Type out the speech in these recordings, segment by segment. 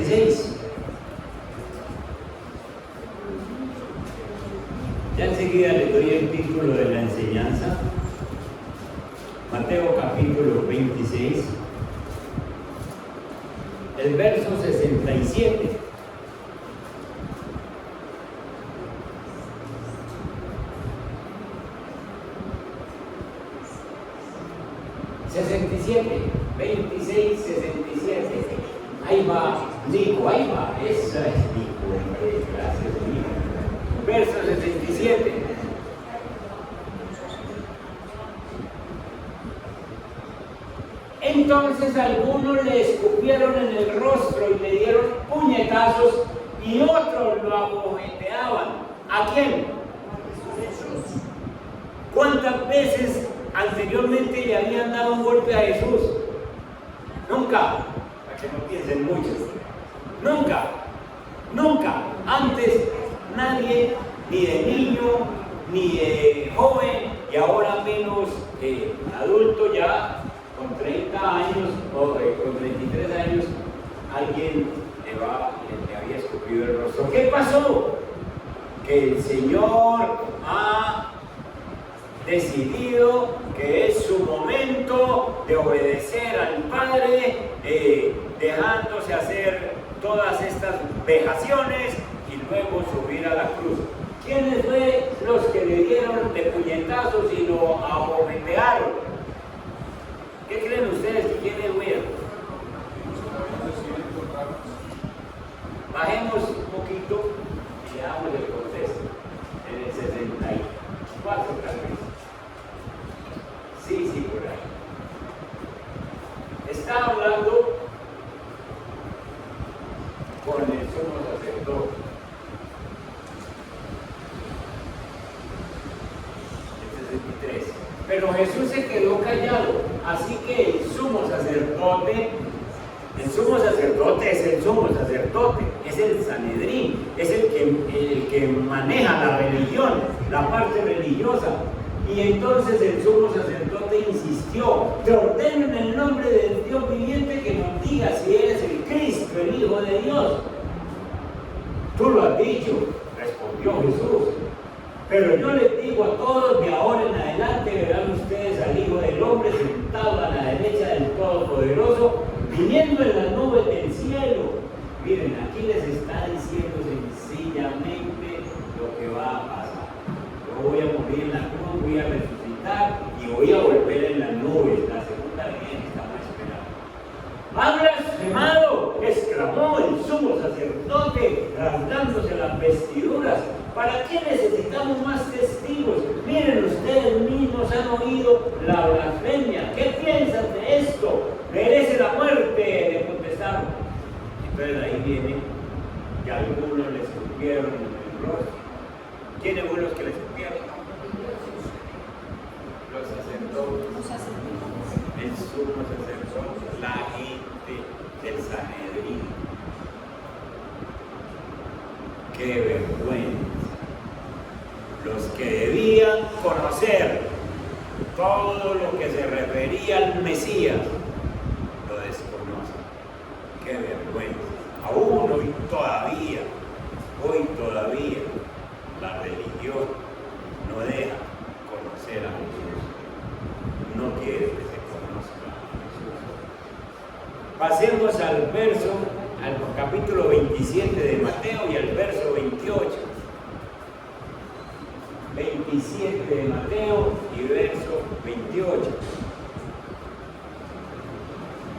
16. Ya enseguida le doy el título de la enseñanza. Mateo capítulo 26, el verso 67. Ahí va, Nico, ahí va. Esa es Nico, gracias, Nico. Verso 67. Entonces algunos le escupieron en el rostro y le dieron puñetazos y otros lo abofeteaban. ¿A quién? ¿Cuántas veces anteriormente le habían dado un golpe a Jesús? Nunca, para que no piensen mucho. Nunca. Antes nadie, ni de niño, ni de joven, y ahora menos adulto ya, con 30 años o con 33 años, alguien le había escupido el rostro. ¿Qué pasó? Que el Señor ha decidido que es su momento de obedecer al Padre, dejándose hacer todas estas vejaciones y luego subir a la cruz. ¿Quiénes fue los que le dieron de puñetazos y lo abofetearon? ¿Qué creen ustedes que quiénes fueron? Bajemos un poquito y veamos el contexto. En el 64 tal vez. Sí, por ahí. Está hablando con el sumo sacerdote. El 63. Pero Jesús se quedó callado, así que el sumo sacerdote es el sumo sacerdote, es el Sanedrín, es el que maneja la religión, la parte religiosa. Y entonces el sumo sacerdote insistió: te ordeno en el nombre del Dios viviente que nos diga si eres el Cristo, el Hijo de Dios. Tú lo has dicho, respondió Jesús. Pero yo les digo a todos, de ahora en adelante verán ustedes al Hijo del Hombre sentado a la derecha del Todopoderoso, viniendo en las nubes del cielo. Miren, aquí les está diciendo sencillamente lo que va a pasar. Yo voy a morir en la cruz, voy a resucitar y voy a volver en las nubes. La segunda vez estamos esperando. ¡Ha blasfemado!, exclamó el sumo sacerdote, rasgándose las vestiduras. ¿Para qué necesitamos más testigos? Miren, ustedes mismos han oído la blasfemia. ¿Qué piensan de esto? Merece la muerte, le contestaron. Entonces ahí viene que algunos le escupieron en el rostro. ¿Quiénes fueron los que le escupieron? Los sacerdotes. El sumo sacerdote, la gente del Sanedrín. ¡Qué vergüenza! Los que debían conocer todo lo que se refería al Mesías, lo desconocen. ¡Qué vergüenza! Aún hoy todavía, la religión no deja conocer a Jesús. No quiere que se conozca a Jesús. Pasemos al capítulo 27 de Mateo y al verso 28. 27 de Mateo y verso 28.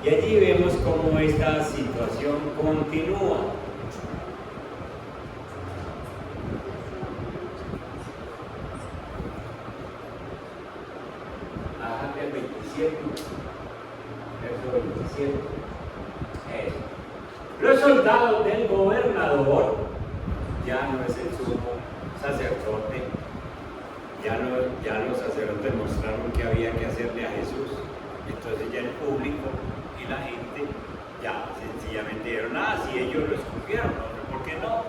Y allí vemos cómo esta situación continúa. Hasta el 27, verso 27. Eso. Los soldados del gobernador, ya no es el sumo sacerdote, ya los sacerdotes mostraron que había que hacerle a Jesús. Entonces ya el público y la gente ya sencillamente dijeron: si ellos lo escupieron, ¿por qué no?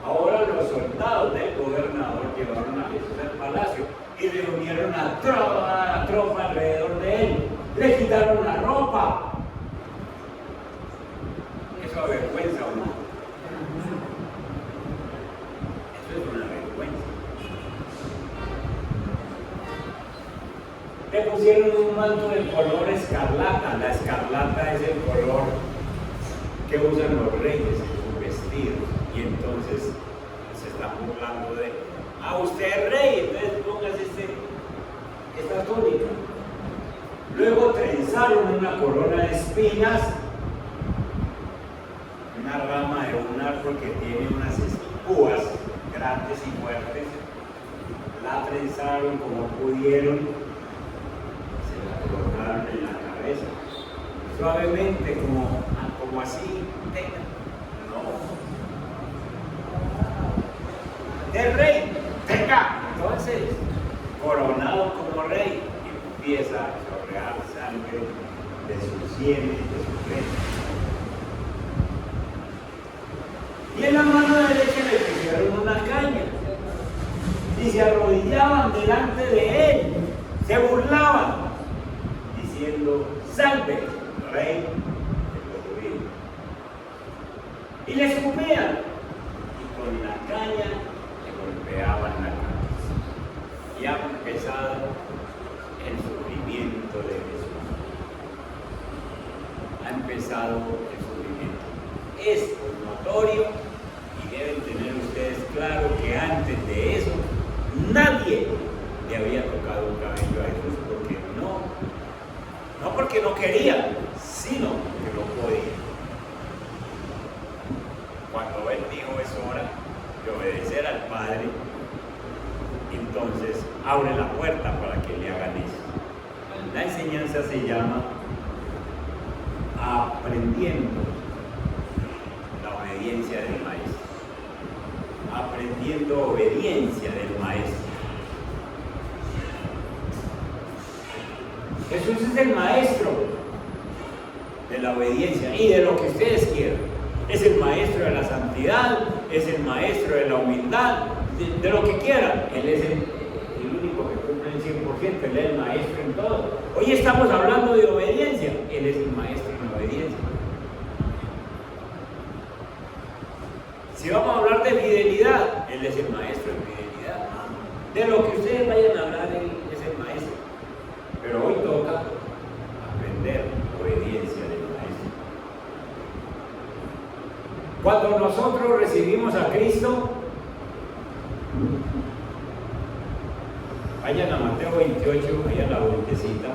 Ahora los soldados del gobernador llevaron a Jesús al palacio y reunieron a toda la tropa alrededor de él. Le quitaron la ropa. Eso vergüenza o no. Eso es una vergüenza. Le pusieron un manto de color escarlata. La escarlata es el color que usan los reyes en sus vestidos. Y entonces se está burlando de, usted es rey, entonces póngase esta túnica. Luego trenzaron una corona de espinas, una rama de un árbol que tiene unas púas grandes y fuertes. La trenzaron como pudieron, se la colocaron en la cabeza, suavemente, como así. Del rey, venga. Entonces, coronado como rey, empieza a chorrear sangre de sus sienes, de sus venas. Y en la mano derecha le pusieron una caña y se arrodillaban delante de él, se burlaban, diciendo: salve, rey de los judíos. Y le escupían y con la caña golpeaban la cabeza. Y ha empezado el sufrimiento de Jesús. Ha empezado el sufrimiento. Es notorio y deben tener ustedes claro que antes de eso nadie le había tocado un cabello a Jesús, porque no porque no quería, sino que no podía. Cuando él dijo: es hora de obedecer al Padre, entonces abre la puerta para que le hagan eso. La enseñanza se llama aprendiendo la obediencia del Maestro. Aprendiendo obediencia del Maestro. Jesús es el Maestro de la obediencia y de lo que ustedes quieran. Es el Maestro de la santidad, es el Maestro de la humildad, de lo que quieran. Él es el único que cumple el 100%, Él es el Maestro en todo. Hoy estamos hablando de obediencia, Él es el Maestro en la obediencia. Si vamos a hablar de fidelidad, Él es el Maestro en fidelidad. De lo que ustedes vayan a hablar, Él es el Maestro. Pero hoy toca aprender obediencia del Maestro. Cuando nosotros recibimos a Cristo, vayan a Mateo 28, vayan a la vueltecita.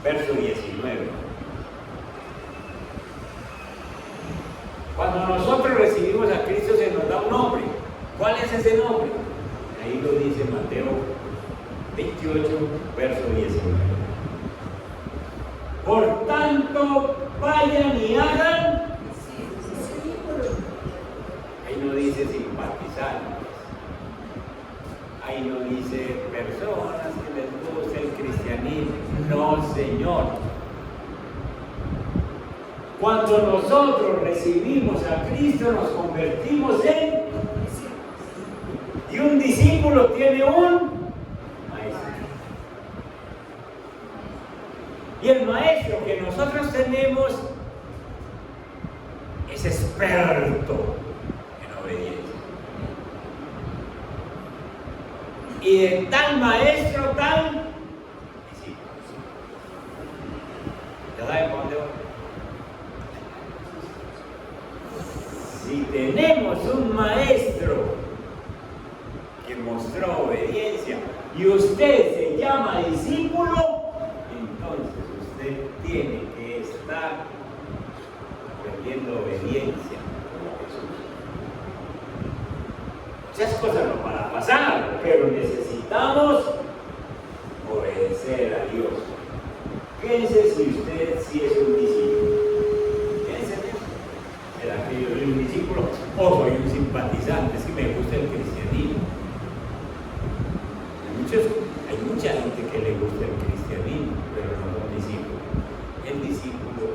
Verso 19. Cuando nosotros recibimos a Cristo se nos da un nombre. ¿Cuál es ese nombre? Ahí lo dice Mateo 28, verso 19. Por tanto, vayan y hagan. Ahí no dice simpatizantes. Ahí no dice personas que les gusta el cristianismo. No, Señor. Cuando nosotros recibimos a Cristo, nos convertimos en. Y un discípulo tiene un maestro. Y el maestro que nosotros tenemos es experto en obediencia. Y de tal maestro, tal discípulo. ¿Ya saben por dónde voy? Si tenemos un maestro que mostró obediencia y usted se llama discípulo, entonces usted tiene que estar aprendiendo obediencia como Jesús. Muchas cosas no van a pasar, pero necesitamos obedecer a Dios. Piense si usted sí es un discípulo. Piense en eso. ¿Será que yo soy un discípulo o soy un simpatizante? Es que me gusta el cristianismo. Hay mucha gente que le gusta el cristianismo, pero no son discípulos. El discípulo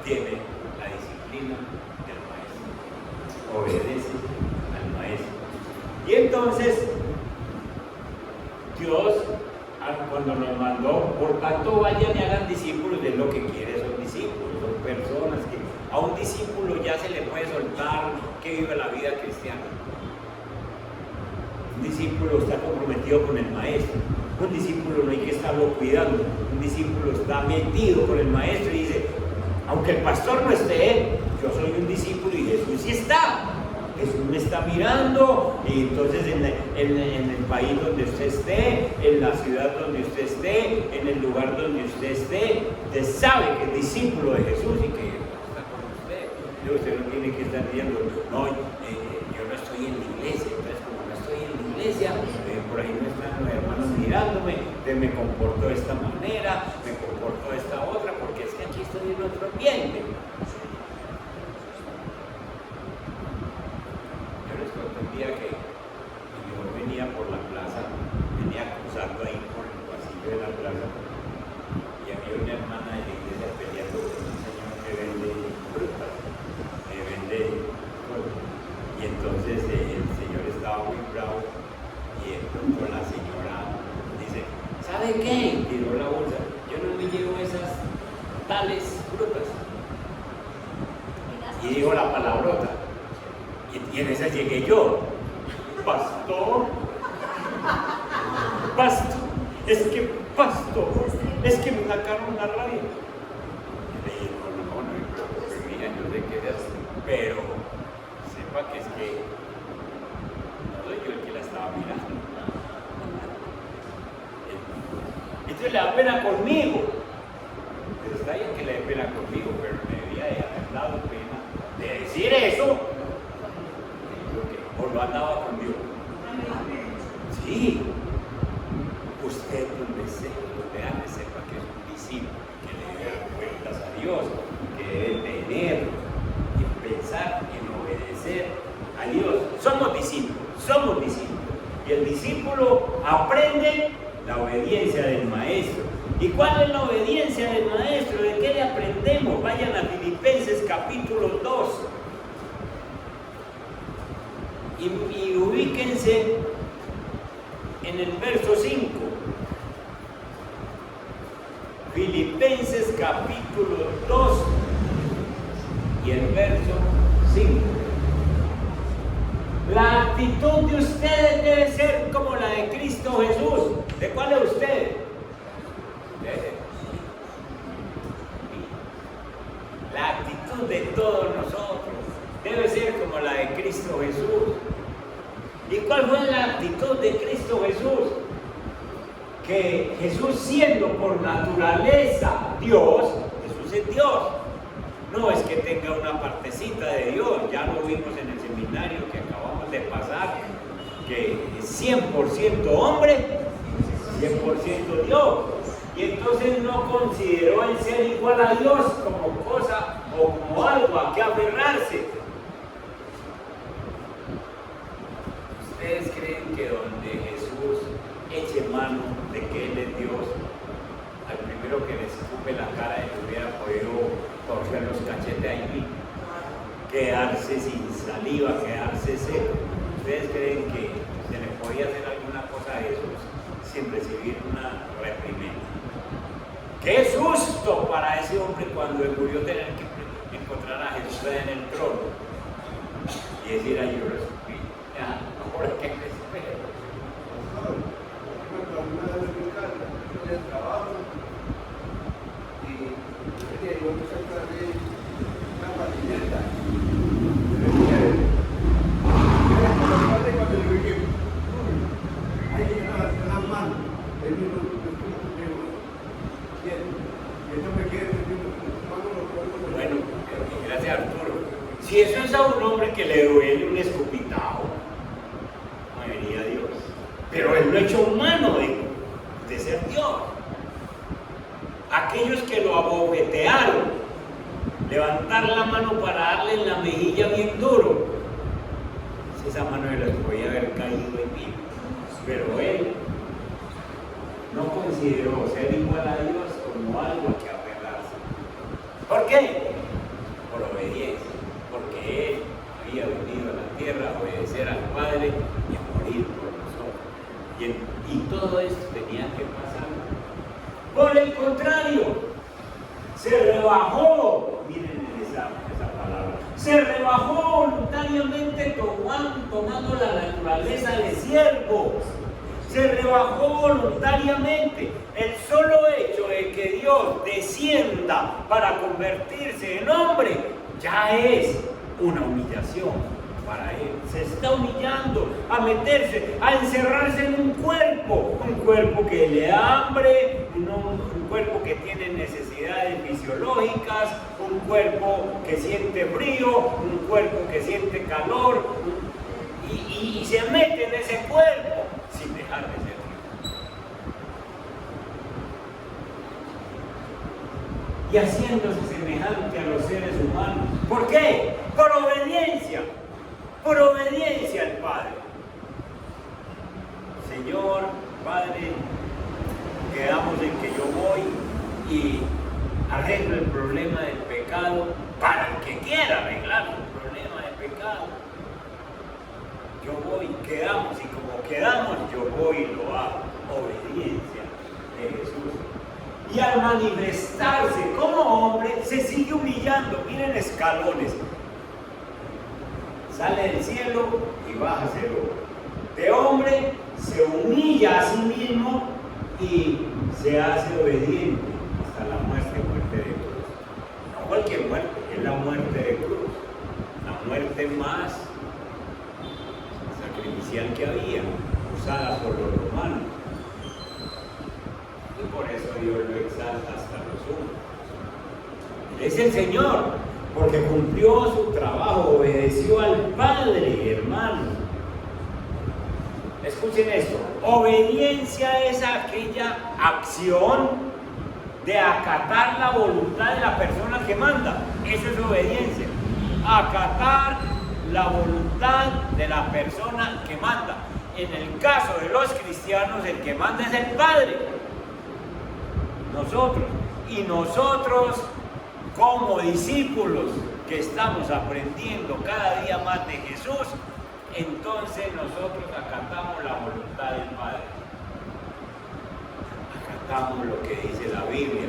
tiene la disciplina del maestro, obedece al maestro. Y entonces, Dios, cuando nos mandó, por tanto vayan vayan y hagan discípulos, es lo que quiere esos discípulos, son personas que a un discípulo ya se le puede soltar que vive la vida cristiana. Un discípulo está comprometido con el maestro, un discípulo no hay que estarlo cuidando, un discípulo está metido con el maestro y dice, aunque el pastor no esté, yo soy un discípulo y Jesús sí está. Jesús me está mirando y entonces en el país donde usted esté, en la ciudad donde usted esté, en el lugar donde usted esté, usted sabe que es discípulo de Jesús y que está con usted. Usted no tiene que estar diciendo, no, yo no estoy en la iglesia, entonces como no estoy en la iglesia, por ahí no están los hermanos mirándome, me comporto de esta manera, me comporto de esta otra, porque es que aquí estoy en otro ambiente. Que yo venía por la plaza, venía cruzando ahí por el pasillo de la plaza y había una hermana de la iglesia peleando con un señor que vende frutas, y entonces el señor estaba muy bravo y de pronto la señora dice, ¿sabe qué? Tiró la bolsa, yo no me llevo esas tales frutas y dijo la palabrota y en esa llegué yo. Pastor, es que me sacaron la rabia. Y le digo, no, mira, yo sé que eres, pero sepa que es que no soy yo el que la estaba mirando. Entonces le da pena conmigo. Pero está bien que le dé pena conmigo, pero me debía de haber dado pena de decir eso. O lo andaba con Dios. Sí, usted donde sepa que es un discípulo, que le debe dar cuentas a Dios, que debe tener y pensar en obedecer a Dios. Somos discípulos. Y el discípulo aprende la obediencia del maestro. ¿Y cuál es la obediencia del maestro? ¿De qué le aprendemos? Vayan a Filipenses capítulo 2. Y ubíquense en el verso 5. Filipenses capítulo 2 y el verso 5. La actitud de ustedes debe ser como la de Cristo Jesús. ¿De cuál de ustedes? La actitud de todos nosotros debe ser como la de Cristo Jesús. ¿Y cuál fue la actitud de Cristo Jesús? Que Jesús, siendo por naturaleza Dios, Jesús es Dios. No es que tenga una partecita de Dios, ya lo vimos en el seminario que acabamos de pasar, que es 100% hombre, 100% Dios. Y entonces no consideró el ser igual a Dios como cosa o como algo a que aferrarse. ¿Ustedes creen que donde Jesús eche mano de que Él es Dios, al primero que le escupe la cara le hubiera podido torcer los cachetes ahí, quedarse sin saliva, quedarse seco? ¿Ustedes creen que se le podía hacer alguna cosa a Jesús sin recibir una reprimenda? ¡Qué susto para ese hombre cuando él murió tener que encontrar a Jesús en el trono y decir, ay, yo lo escupí! ¿Ahora qué me espera? En el trabajo y yo me sacaré una patineta. Cuando le dije, hay que la mano, él me dijo, bien, no me quede bueno, gracias Arturo. Si eso es a un hombre que le duele un escupitajo, no vería Dios. Pero él lo echó mano de ser Dios. Aquellos que lo abofetearon, levantar la mano para darle en la mejilla bien duro, esa mano se les podía haber caído en mí. Pero él no consideró ser igual a Dios como algo a que aferrarse. ¿Por qué? Por obediencia. Porque él había venido a la tierra a obedecer al Padre y a morir por nosotros. Y todo esto tenía que pasar. Por el contrario, rebajó, miren esa palabra, se rebajó voluntariamente tomando la naturaleza de siervo. Se rebajó voluntariamente. El solo hecho de que Dios descienda para convertirse en hombre ya es una humillación para Él. Se está humillando a meterse, a encerrarse en un cuerpo que le da hambre, un cuerpo que tiene necesidades fisiológicas, un cuerpo que siente frío, un cuerpo que siente calor, y se mete en ese cuerpo sin dejar de ser Dios. Y haciéndose semejante a los seres humanos. ¿Por qué? Por obediencia al Padre. Señor, Padre, quedamos en que yo voy y arreglo el problema del pecado para el que quiera arreglar el problema del pecado. Yo voy, quedamos, y como quedamos, yo voy y lo hago. Obediencia de Jesús. Y al manifestarse como hombre, se sigue humillando. Miren escalones. Sale del cielo y baja a ser hombre. De hombre se humilla a sí mismo y se hace obediente hasta la muerte de cruz. No cualquier muerte, es la muerte de cruz. La muerte más sacrificial que había, usada por los romanos. Y por eso Dios lo exalta hasta lo sumo. Es el Señor, porque cumplió su trabajo, obedeció al Padre, hermano. Escuchen esto, obediencia es aquella acción de acatar la voluntad de la persona que manda. Eso es obediencia, acatar la voluntad de la persona que manda. En el caso de los cristianos, el que manda es el Padre, nosotros. Y nosotros, como discípulos que estamos aprendiendo cada día más de Jesús, entonces nosotros acatamos la voluntad del Padre. Acatamos lo que dice la Biblia.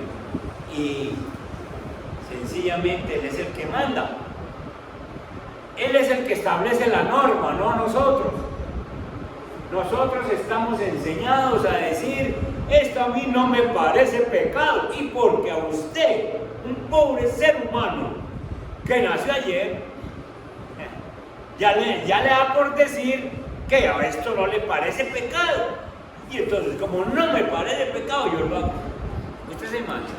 Y sencillamente Él es el que manda. Él es el que establece la norma, no nosotros. Nosotros estamos enseñados a decir, esto a mí no me parece pecado. Y porque a usted, un pobre ser humano que nació ayer, ya le da por decir que a esto no le parece pecado. Y entonces, como no me parece pecado, yo lo hago. Usted se manda.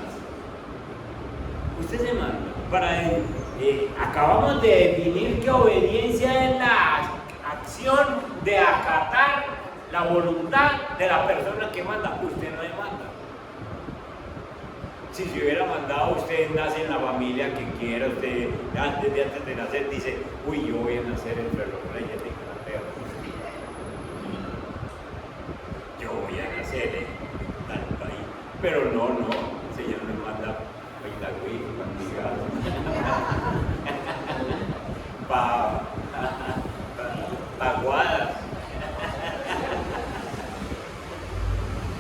Usted se manda. Acabamos de definir que obediencia es la acción de acatar la voluntad de la persona que manda. Usted no demanda. Si se hubiera mandado, usted nace en la familia que quiera, usted antes de nacer dice, uy, yo voy a nacer entre los reyes de Inglaterra. Yo voy a nacer en tal país. Pero no, el Señor me manda paguadas.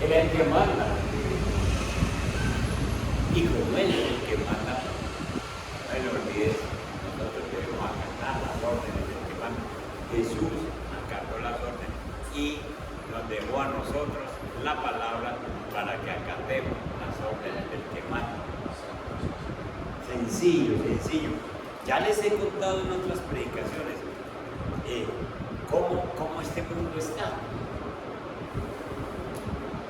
Él es el que manda. Y como Él es el que manda, no lo olvides, nosotros debemos acatar las órdenes del que manda. Jesús acató las órdenes y nos dejó a nosotros la palabra para que acatemos las órdenes del que manda. Sencillo. Ya les he contado en otras predicaciones cómo este mundo está.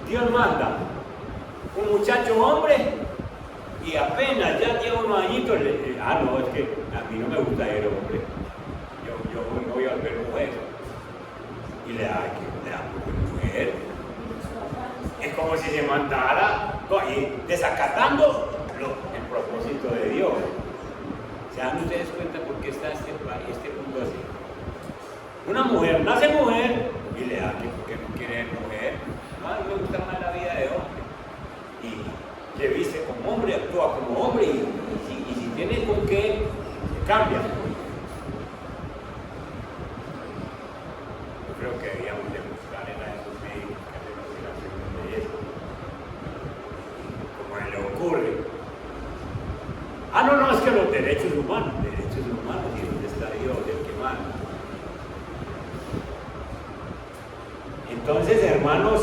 Dios manda un muchacho hombre y apenas ya lleva unos añitos, no, es que a mí no me gusta el hombre. Yo voy a ver mujer. Y le da mujer. Es como si se mandara, desacatando el propósito de Dios. ¿Se dan ustedes cuenta por qué está este mundo así? Una mujer nace mujer y le da que porque no quiere mujer. No, a mí me gusta más la vida de hombre. Y se viste como hombre, actúa como hombre y si tiene con qué, cambia. Yo creo que debíamos de buscar en esos médicos que hacen operaciones de eso. Como le ocurre. que los derechos humanos, y donde está Dios, el que manda. Entonces, hermanos,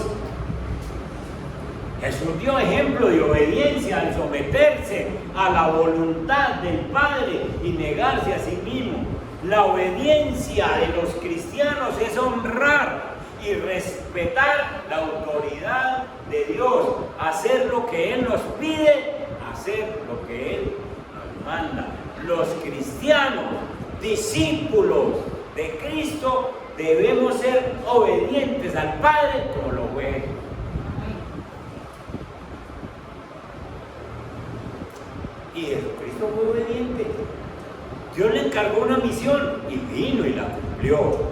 Jesús dio ejemplo de obediencia al someterse a la voluntad del Padre y negarse a sí mismo. La obediencia de los cristianos es honrar y respetar la autoridad de Dios, hacer lo que Él nos pide, hacer lo que Él nos manda. Los cristianos, discípulos de Cristo, debemos ser obedientes al Padre como lo fue Él. Y Jesucristo fue obediente. Dios le encargó una misión y vino y la cumplió.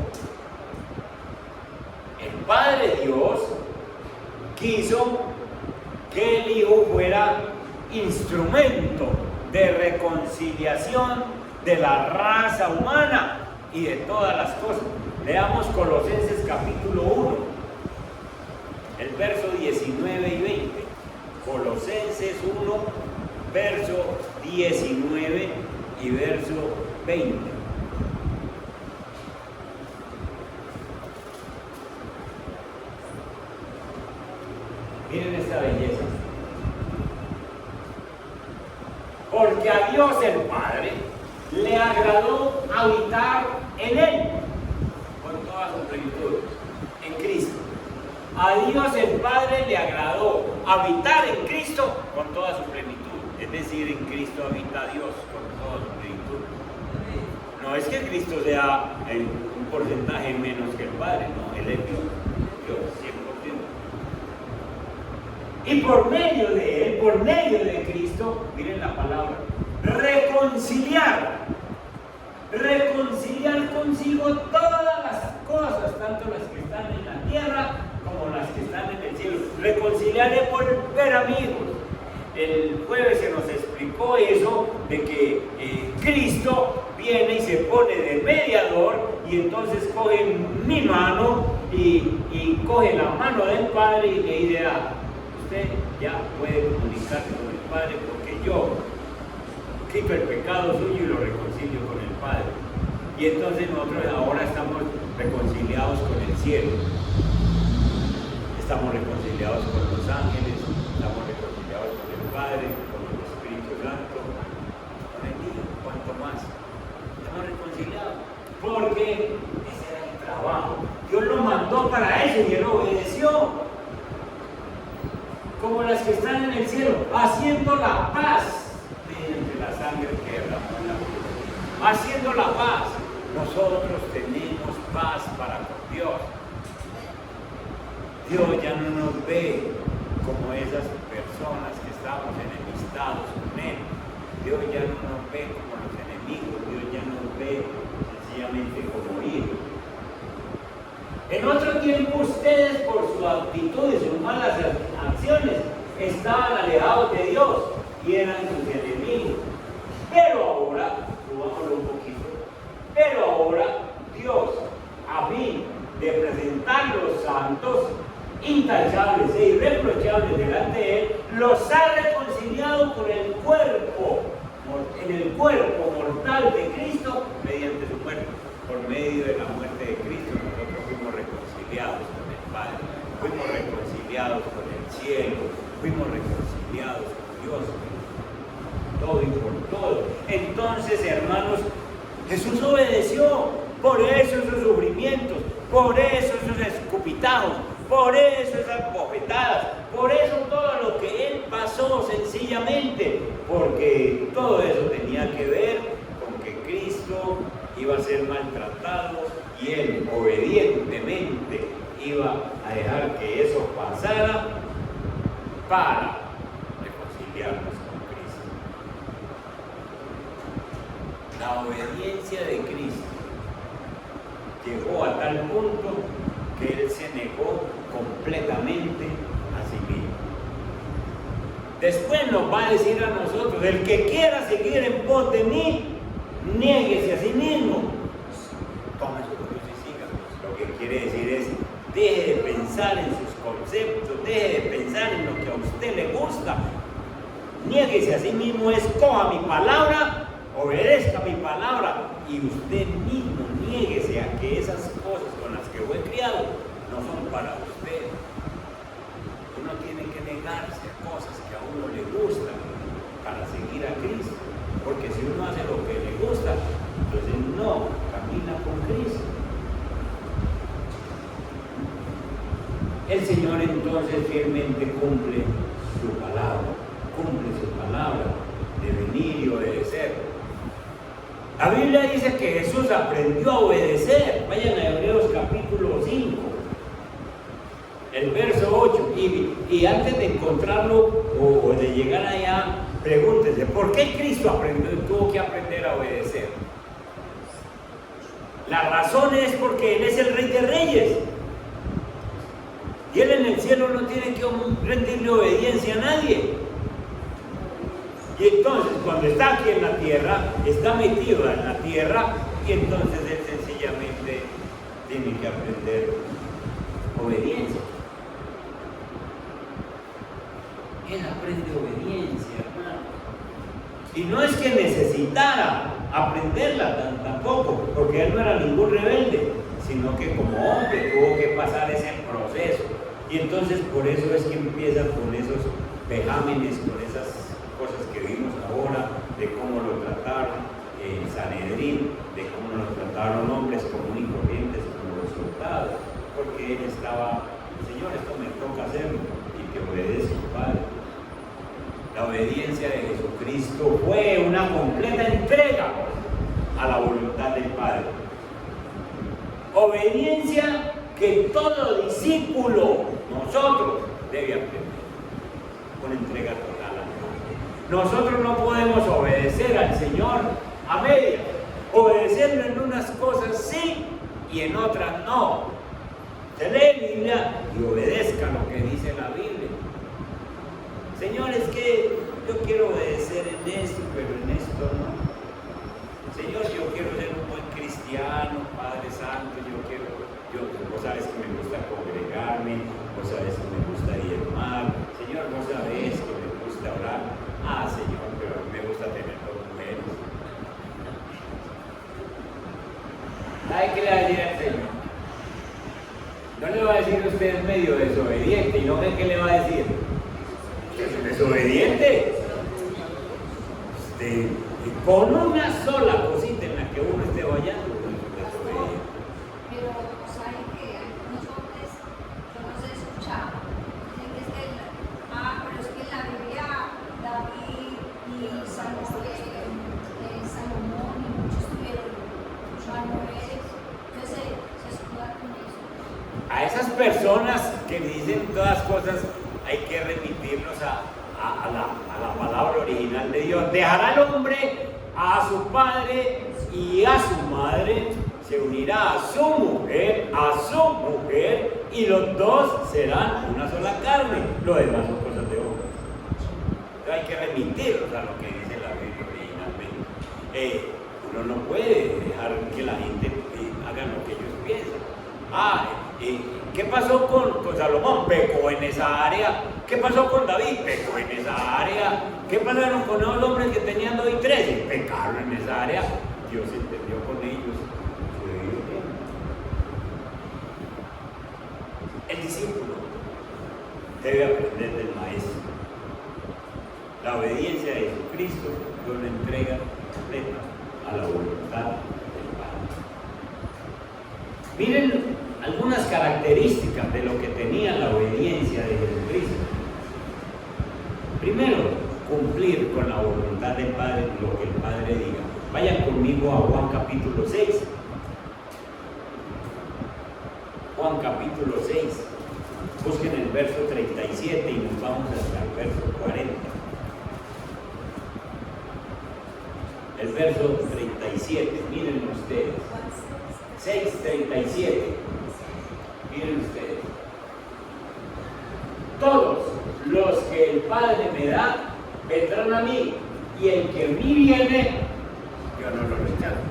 El Padre Dios quiso que el Hijo fuera instrumento de reconciliación de la raza humana y de todas las cosas. Leamos Colosenses capítulo 1, el verso 19 y 20. Colosenses 1, verso 19 y verso 20. Miren esta belleza. Porque a Dios el Padre le agradó habitar en Él con toda su plenitud, en Cristo. A Dios el Padre le agradó habitar en Cristo con toda su plenitud. Es decir, en Cristo habita Dios con toda su plenitud. No es que Cristo sea un porcentaje menos que el Padre, no, Él es Dios 100%. Y por medio de Él, por medio de Cristo, miren la palabra, reconciliar consigo todas las cosas, tanto las que están en la tierra como las que están en el cielo. Reconciliar es volver amigos. El jueves se nos explicó eso de que Cristo viene y se pone de mediador y entonces coge mi mano y coge la mano del Padre y le dice: usted ya puede comunicarse con el Padre porque yo quito el pecado suyo y lo reconcilio con el Padre. Y entonces nosotros ahora estamos reconciliados con el cielo, estamos reconciliados con los ángeles, estamos reconciliados con el Padre, con el Espíritu Santo, con el Hijo, cuanto más. Estamos reconciliados porque ese era el trabajo. Dios lo mandó para eso y Él obedeció. Como las que están en el cielo, haciendo la paz mediante la sangre que derramó en la cruz. Haciendo la paz. Nosotros tenemos paz para con Dios. Dios ya no nos ve como esas personas que estamos enemistados con Él. Dios ya no nos ve como los enemigos. Dios ya nos ve sencillamente como hijos. En otro tiempo ustedes, por su actitud y sus malas acciones, estaban alejados de Dios y eran sus enemigos. Pero ahora, subámoslo un poquito, pero ahora Dios, a fin de presentar los santos intachables e irreprochables delante de Él, los ha reconciliado con el cuerpo, en el cuerpo mortal de Cristo mediante su muerte. Por medio de la muerte de Cristo nosotros fuimos reconciliados con el Padre, fuimos reconciliados con el cielo, fuimos reconciliados con Dios, todo y por todo. Entonces, hermanos, Jesús obedeció, por eso esos sufrimientos, por eso esos escupitajos, por eso esas bofetadas, por eso todo lo que Él pasó sencillamente, porque todo eso tenía que ver con que Cristo iba a ser maltratado y Él obedientemente iba a dejar que eso pasara para reconciliarnos con Cristo. La obediencia de Cristo llegó a tal punto que Él se negó completamente a sí mismo. Después nos va a decir a nosotros: el que quiera seguir en pos de mí, niéguese a sí mismo, tome su cruz y siga. Lo que quiere decir es: deje de pensar en sus conceptos, deje de pensar en lo que a usted le gusta, niéguese a sí mismo, escoja mi palabra, obedezca mi palabra, y usted mismo niéguese a que esas cosas con las que fue criado no son para usted. Uno tiene que negarse a cosas que a uno le gustan para seguir a Cristo, porque si uno hace lo que le gusta, entonces no camina con Cristo. El Señor entonces fielmente cumple su palabra de venir y obedecer. La Biblia dice que Jesús aprendió a obedecer. Vayan a Hebreos capítulo 5, el verso 8. Y antes de encontrarlo o de llegar allá, pregúntese, ¿por qué Cristo tuvo que aprender a obedecer? La razón es porque Él es el Rey de Reyes. Y Él en el cielo no tiene que rendirle obediencia a nadie. Y entonces, cuando está aquí en la tierra, está metido en la tierra, y entonces Él sencillamente tiene que aprender obediencia. Él aprende obediencia, hermano. Y no es que necesitara aprenderla tampoco, porque Él no era ningún rebelde, sino que como hombre tuvo que pasar ese proceso. Y entonces por eso es que empieza con esos vejámenes, con esas cosas que vimos ahora, de cómo lo trataron el Sanedrín, de cómo lo trataron hombres comunes y corrientes como los soldados, porque él estaba, Señor, esto me toca hacerlo, y que obedezca al Padre. La obediencia de Jesucristo fue una completa entrega a la voluntad del Padre. Obediencia que todo discípulo, nosotros, debe aprender, con entrega total al Padre. Nosotros no podemos obedecer al Señor a medias, obedecerlo en unas cosas sí y en otras no. Se lee la Biblia y obedezca lo que dice la Biblia. Señor, es que yo quiero obedecer en esto, pero en esto no. Señor, yo quiero ser un buen cristiano, Padre Santo, vos sabes que me gusta congregarme, vos sabes que me gusta diezmar, Señor, vos sabes que me gusta orar. Ah, Señor, pero a mí me gusta tener dos mujeres. ¿Sabe qué le va a decir al Señor? No le va a decir usted es medio desobediente, y no ve qué le va a decir. Usted es un desobediente. Con una sola cosita en la que uno esté fallando, uno es un desobediente. Pero, ¿saben que algunos hombres, yo no sé escuchar, dicen que es que, pero es que en la Biblia David y Salomón y muchos tuvieron mujeres, entonces se escudan con eso. A esas personas que dicen todas cosas hay que remitirnos a la palabra original de Dios. Dejará el hombre a su padre y a su madre, se unirá a su mujer, y los dos serán una sola carne. Lo demás son cosas de hombre. Entonces hay que remitirnos a lo que dice la Biblia originalmente. Uno no puede dejar que la gente haga lo que ellos piensan. ¿Qué pasó con Salomón? Pecó en esa área. ¿Qué pasó con David? Pecó en esa área. ¿Qué pasaron con los hombres que tenían 2 y 13? Pecaron en esa área. Dios entendió con ellos. El discípulo debe aprender del maestro. La obediencia de Jesucristo es una entrega completa a la voluntad del Padre. Miren algunas características de lo que tenía la obediencia de Jesucristo. Primero, cumplir con la voluntad del Padre lo que el Padre diga. Vayan conmigo a Juan capítulo 6. Juan capítulo 6. Busquen el verso 37 y nos vamos hasta el verso 40. El verso 37, miren ustedes. 6:37. Miren ustedes. Todos los que el Padre me da vendrán a mí, y el que a mí viene, yo no lo rechazo.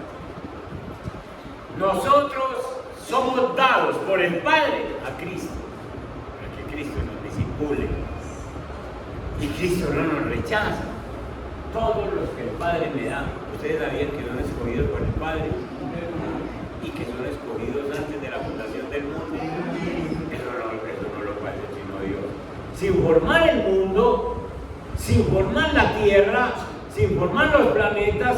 Nosotros somos dados por el Padre a Cristo, para que Cristo nos discipule, y Cristo no nos rechaza. todos los que el Padre me da. Ustedes sabían que son escogidos por el Padre y que son escogidos antes de la fundación del mundo. Eso no lo puede hacer sino Dios. Sin formar el mundo, sin formar la tierra, sin formar los planetas,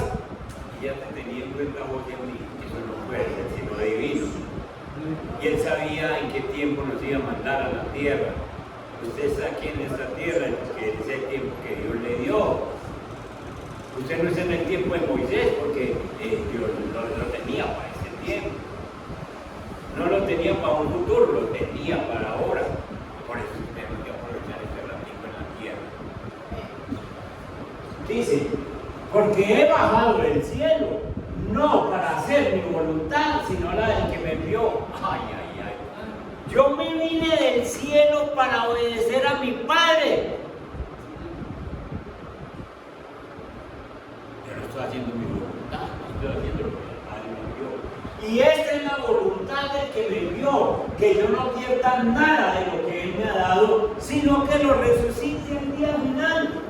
y ya te tenía en cuenta vos y a mí. Eso no puede ser sino divino. Y Él sabía en qué tiempo nos iba a mandar a la tierra. Usted está aquí en esta tierra, que es el tiempo que Dios le dio. Usted no está en el tiempo de Moisés, porque Dios no lo tenía para ese tiempo. No lo tenía para un futuro, lo tenía para ahora. Por eso tenemos que aprovechar este ratito en la tierra. Dice, porque he bajado del cielo, no para hacer mi voluntad, sino la del que me envió. Ay, ay, ay. Yo me vine del cielo para obedecer a mi Padre. Yo no estoy haciendo mi voluntad, estoy haciendo lo que el Padre me envió. Y esta es la voluntad del que me envió, que yo no pierda nada de lo que Él me ha dado, sino que lo resucite el día final.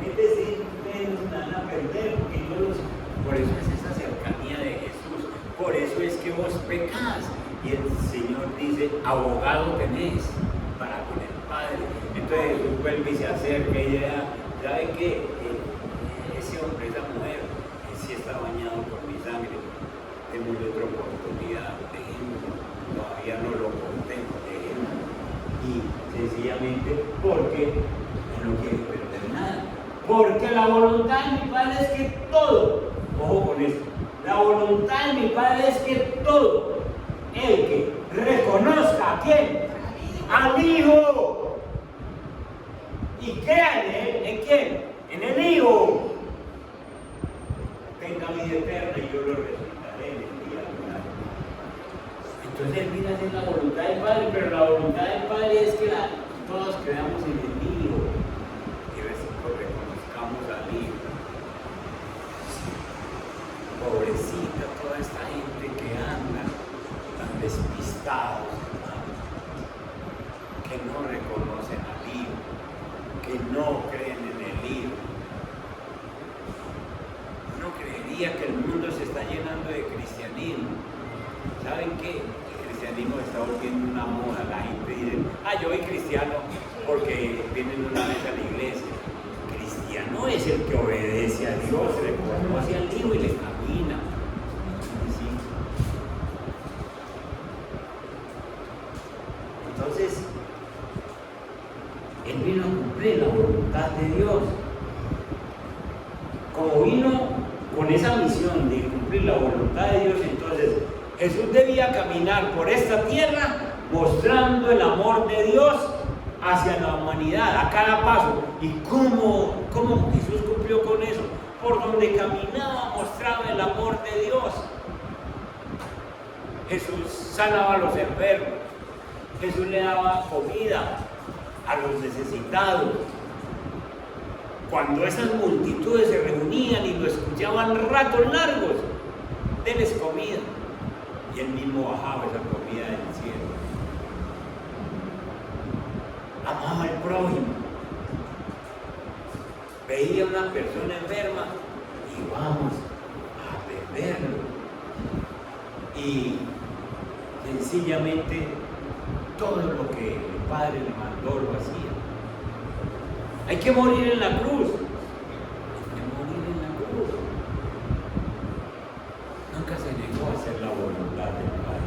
Es decir, ustedes no se van a perder, porque yo los... Por eso es esa cercanía de Jesús, por eso es que vos pecás. Y el Señor dice, abogado tenés para con el Padre. Entonces Jesús vuelve y se acerca y ya, ¿sabe qué? Ese hombre, esa mujer, él sí está bañado por mi sangre. Démosle otra oportunidad, dejémoslo. Todavía no lo contemos, dejémoslo. Y sencillamente porque no quiere perder nada. Porque la voluntad de mi Padre es que todo, ojo con esto, la voluntad de mi Padre es que todo el que reconozca a quién, al Hijo, y crea en Él, ¿en quién? En el Hijo, tenga vida eterna y yo lo resucitaré en el día final. Entonces Él viene a hacer la voluntad del Padre, pero la voluntad del Padre es que todos creamos en el Hijo y reconozcamos al Hijo. Pobrecita toda esta gente que anda tan despistados, hermano, que no reconocen al Hijo, que no creen en el Hijo. Uno creería que el mundo se está llenando de cristianismo. ¿Saben qué? El cristianismo está volviendo una moda. La gente dice, yo soy cristiano porque vienen una vez a la iglesia. Cristiano es el que obedece a Dios, reconoce al Hijo y le camina. ¿Sí? Entonces, Él vino a cumplir la voluntad de Dios. Como vino con esa misión de cumplir la voluntad de Dios, entonces Jesús debía caminar por esta tierra mostrando el amor de Dios hacia la humanidad a cada paso. ¿Y cómo Jesús cumplió con eso? Por donde caminaba mostraba el amor de Dios. Jesús sanaba a los enfermos, Jesús le daba comida a los necesitados. Cuando esas multitudes se reunían y lo escuchaban ratos largos, denles comida. Y Él mismo bajaba esa comida del cielo. Amaba al prójimo. Veía a una persona enferma y vamos a beberlo. Y sencillamente todo lo que el Padre le mandó lo hacía. Hay que morir en la cruz. Hay que morir en la cruz. Nunca se negó a hacer la voluntad del Padre.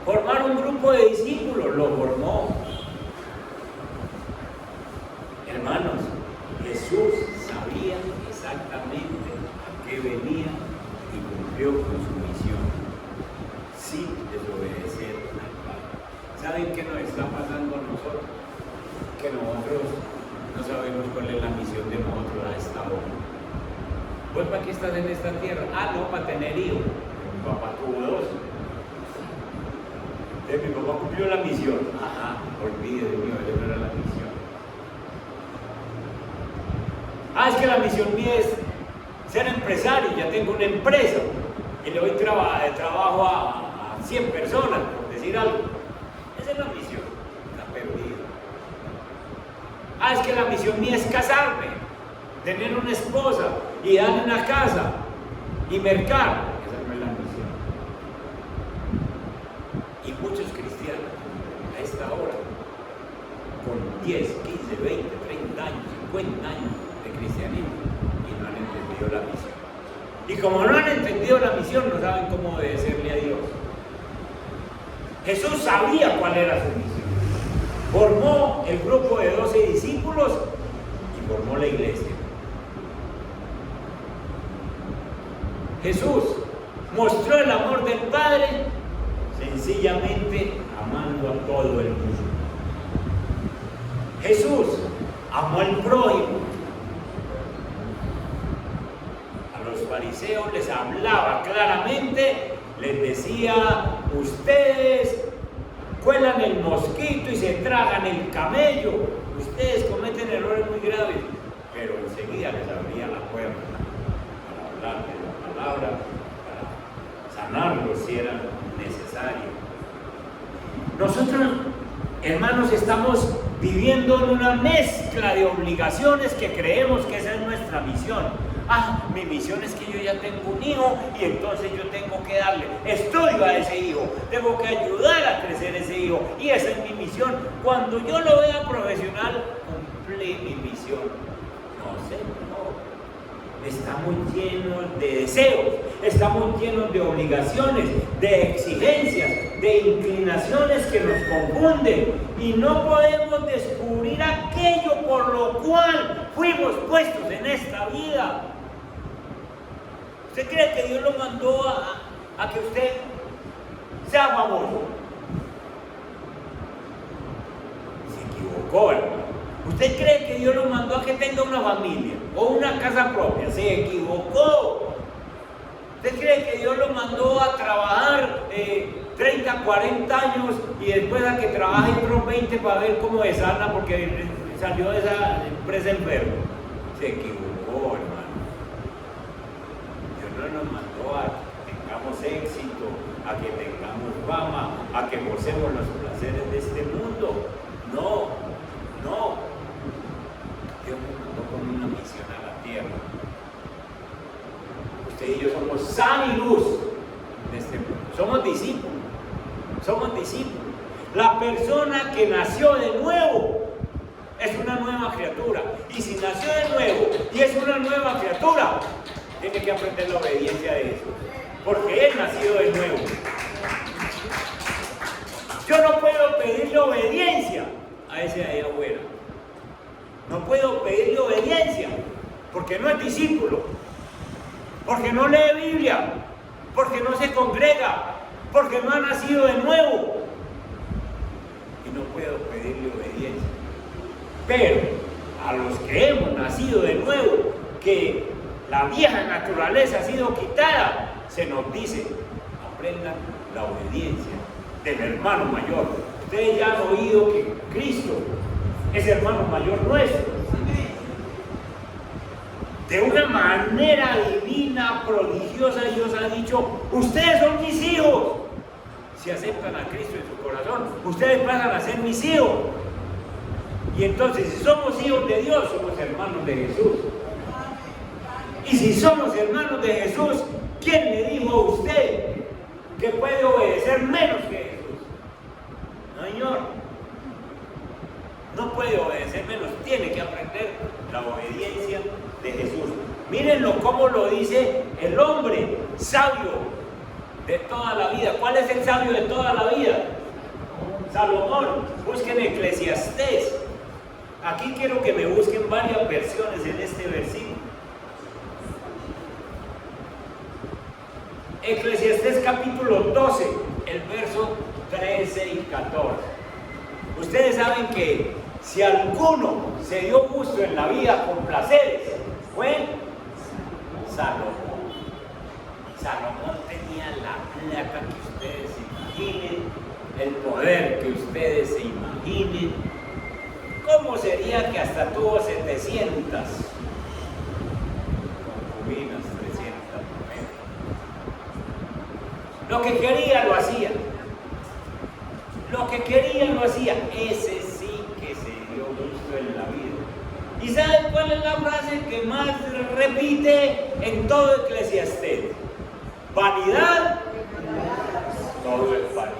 Formar un grupo de discípulos, lo formó. Hermanos, Jesús sabía exactamente a qué venía y cumplió con su misión, sin desobedecer al Padre. ¿Saben qué nos está pasando a nosotros? Que nosotros no sabemos cuál es la misión de nosotros a esta hora. ¿Vos para qué estás en esta tierra? No, para tener hijos. Mi papá tuvo 2. Mi papá cumplió la misión. Olvídate, mío, esa no era la misión. Es que la misión mía es ser empresario, ya tengo una empresa y le doy trabajo a 100 personas, por decir algo. Esa es la misión, está perdida. Es que la misión mía es casarme. tener una esposa y darle una casa y mercar. Esa no es la misión. Y muchos cristianos a esta hora, con 10, 15, 20, 30 años, 50 años de cristianismo, y no han entendido la misión. Y como no han entendido la misión, no saben cómo obedecerle a Dios. Jesús sabía cuál era su misión. Formó el grupo de 12 discípulos y formó la iglesia. Jesús mostró el amor del Padre sencillamente amando a todo el mundo. Jesús amó al prójimo. A los fariseos les hablaba claramente, les decía: ustedes cuelan el mosquito y se tragan el camello, ustedes cometen errores muy graves, pero enseguida les abría la puerta para hablar de la palabra, para sanarlos si era necesario. Nosotros, hermanos, estamos viviendo en una mezcla de obligaciones que creemos que esa es nuestra misión. Mi misión es que yo ya tengo un hijo y entonces yo tengo que darle estudio a ese hijo, tengo que ayudar a crecer ese hijo y esa es mi misión. Cuando yo lo vea profesional, cumplí mi misión. No, Señor, estamos llenos de deseos, estamos llenos de obligaciones, de exigencias, de inclinaciones que nos confunden y no podemos descubrir aquello por lo cual fuimos puestos en esta vida. ¿Usted cree que Dios lo mandó a que usted sea famoso? Se equivocó, hermano. ¿Usted cree que Dios lo mandó a que tenga una familia o una casa propia? Se equivocó. ¿Usted cree que Dios lo mandó a trabajar 30, 40 años y después a que trabaje otros 20 para ver cómo desana porque salió de esa empresa enfermo? Se equivocó, hermano. Dios no nos mandó a que tengamos éxito, a que tengamos fama, a que gocemos los placeres de este mundo. No, no. Dios nos mandó con una misión a la tierra. Usted y yo somos sal y luz de este mundo. Somos discípulos. Somos discípulos. La persona que nació de nuevo es una nueva criatura. Y si nació de nuevo y es una nueva criatura, tiene que aprender la obediencia de eso. Porque él nació de nuevo. Yo no puedo pedirle obediencia a ese de ahí afuera. No puedo pedirle obediencia porque no es discípulo, porque no lee Biblia, porque no se congrega, porque no ha nacido de nuevo. Y no puedo pedirle obediencia. Pero a los que hemos nacido de nuevo, que la vieja naturaleza ha sido quitada, se nos dice: aprendan la obediencia del hermano mayor. Ustedes ya han oído que Cristo es hermano mayor nuestro. De una manera divina, prodigiosa, Dios ha dicho: ustedes son mis hijos. Si aceptan a Cristo en su corazón, ustedes pasan a ser mis hijos. Y entonces, si somos hijos de Dios, somos hermanos de Jesús. Y si somos hermanos de Jesús, ¿quién le dijo a usted que puede obedecer menos que Jesús? No, Señor. No puede obedecer menos, tiene que aprender la obediencia de Jesús. Mírenlo cómo lo dice el hombre sabio de toda la vida. ¿Cuál es el sabio de toda la vida? Salomón. Busquen Eclesiastés. Aquí quiero que me busquen varias versiones en este versículo. Eclesiastés capítulo 12, el verso 13 y 14. Ustedes saben que si alguno se dio gusto en la vida con placeres, fue Salomón. Salomón tenía la plata que ustedes se imaginen, el poder que ustedes se imaginen. ¿Cómo sería que hasta tuvo 700 concubinas, 300 mujeres? Lo que quería lo hacía. Lo que quería lo hacía. Ese sí que se dio gusto en la vida. ¿Y sabe cuál es la frase que más repite en todo Eclesiastés? Vanidad, todo es vanidad.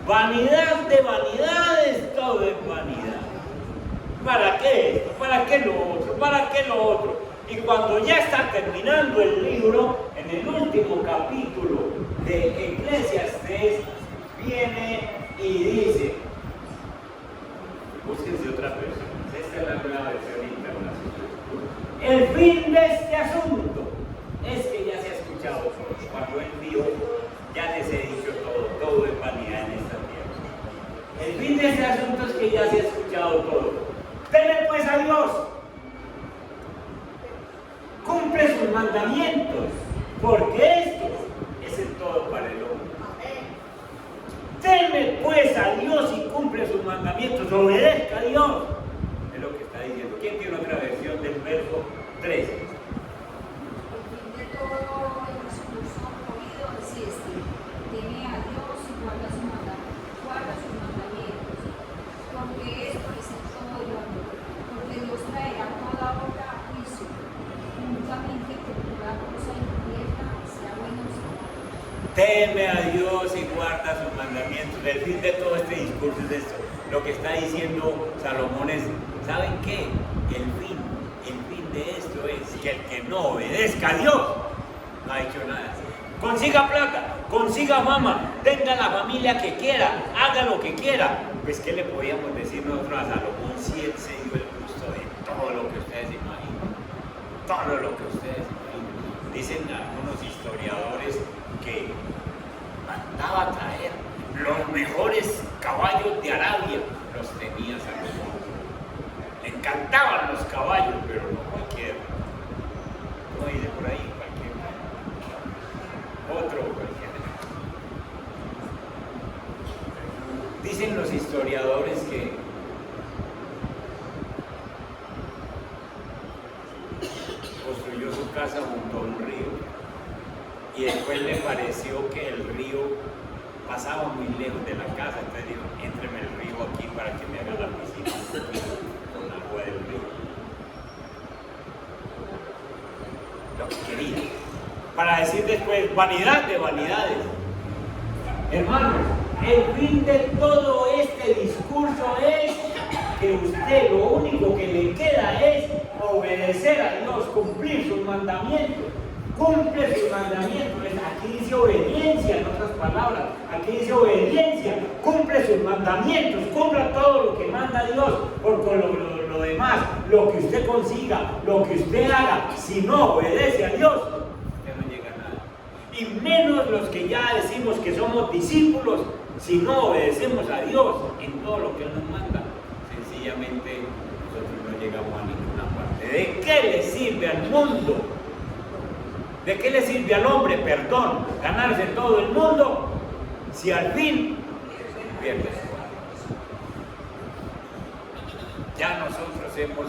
Vanidad de vanidades, todo es vanidad. ¿Para qué esto? ¿Para qué lo otro? ¿Para qué lo otro? Y cuando ya está terminando el libro, en el último capítulo de Eclesiastés, viene y dice, búsquense otra versión, esta es la nueva versión internacional. El fin de este asunto es que ya se ha escuchado todo. Cuando él dijo, ya les he dicho todo, todo es vanidad en esta tierra. El fin de este asunto es que ya se ha escuchado todo. Temed pues a Dios, cumple sus mandamientos, porque esto es el todo para el hombre. Temed pues a Dios y cumple sus mandamientos, obedezca a Dios. Es lo que está diciendo. ¿Quién tiene otra versión del verso 13? El fin de todo el discurso oído es este: teme a Dios y guarda sus mandamientos, porque esto es el todo el hombre, porque Dios traerá toda obra a juicio, juntamente con toda cosa encubierta, sea bueno o sea malo. Teme a Dios y guarda sus mandamientos. El fin de todo este discurso es esto. Lo que está diciendo Salomón es, ¿saben qué? El fin de esto es que el que no obedezca a Dios no ha hecho nada. Consiga plata, consiga fama, tenga la familia que quiera, haga lo que quiera. Pues ¿qué le podíamos decir nosotros a Salomón si él se dio el gusto de todo lo que ustedes imaginan? Todo lo que ustedes imaginan. Dicen algunos historiadores que mandaba a traer los mejores caballos de Arabia, los tenía Salomón. Le encantaban los caballos, pero no cualquiera. No dice por ahí cualquiera. Otro cualquiera. Dicen los historiadores que construyó su casa junto a un río y después le pareció que el río pasaba muy lejos de la casa, entonces dijo, éntreme el río aquí para que me haga la piscina con agua del río. Lo que quería. Para decir después, vanidad de vanidades. Hermanos, el fin de todo este discurso es que usted lo único que le queda es obedecer a Dios, cumplir sus mandamientos. Cumple sus mandamientos. Aquí dice obediencia, en otras palabras. Aquí dice obediencia. Cumple sus mandamientos. Cumpla todo lo que manda Dios. Porque lo demás, lo que usted consiga, lo que usted haga, si no obedece a Dios, usted no llega a nada. Y menos los que ya decimos que somos discípulos, si no obedecemos a Dios en todo lo que Él nos manda, sencillamente nosotros no llegamos a ninguna parte. ¿De qué le sirve al mundo? ¿De qué le sirve al hombre, perdón, ganarse todo el mundo si al fin pierde su alma? Ya nosotros hemos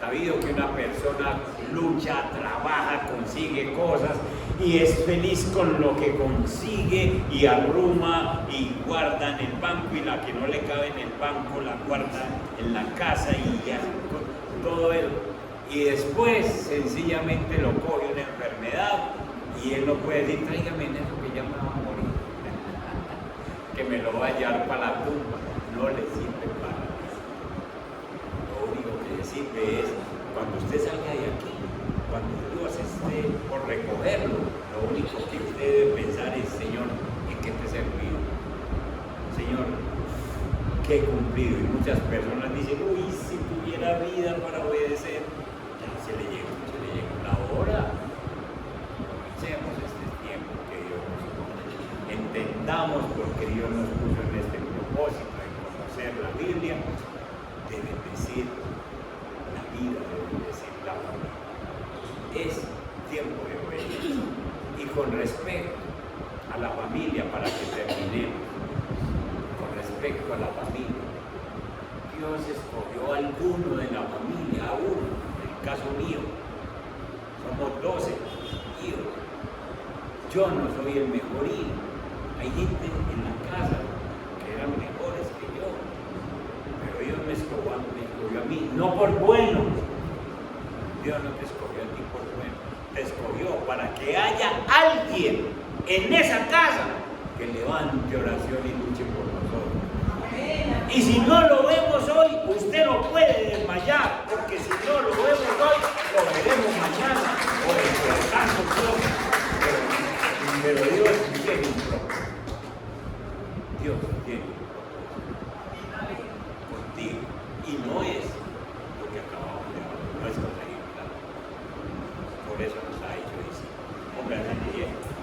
sabido que una persona lucha, trabaja, consigue cosas y es feliz con lo que consigue y arruma y guarda en el banco, y la que no le cabe en el banco la guarda en la casa y ya todo eso. Y después sencillamente lo coge una enfermedad y él no puede decir, tráigame en eso que ya me va a morir, que me lo va a llevar para la tumba. No le sirve para nada. Lo único que le sirve es cuando usted salga de aquí, cuando Dios esté por recogerlo, lo único que usted debe pensar es, Señor, ¿en qué te he servido? Señor, ¿qué he cumplido? Y muchas personas dicen, uy, si tuviera vida para obedecer. Se le llegó la hora. Aprovechemos este tiempo que Dios nos pone. Entendamos por qué Dios nos puso en este propósito de conocer la Biblia, de bendecir la vida, de bendecir la familia. Es tiempo de obediencia. Y con respecto a la familia, para que terminemos, con respecto a la familia, Dios escogió a alguno de la familia, a uno. Caso mío, somos 12 hijos. Yo no soy el mejor hijo. Hay gente en la casa que eran mejores que yo, pero ellos me escogieron escogió a mí, no por bueno. Dios no te escogió a ti por bueno, te escogió para que haya alguien en esa casa que levante oración y luche por nosotros. Y si no lo vemos hoy, usted no puede desmayar, porque si no lo vemos hoy, lo veremos mañana o dentro de tantos cosas. Pero Dios tiene un propósito. Dios tiene un propósito contigo. Y no es lo que acabamos de hablar, no es conseguir nada. Por eso nos ha hecho esto. Pónganse en pie.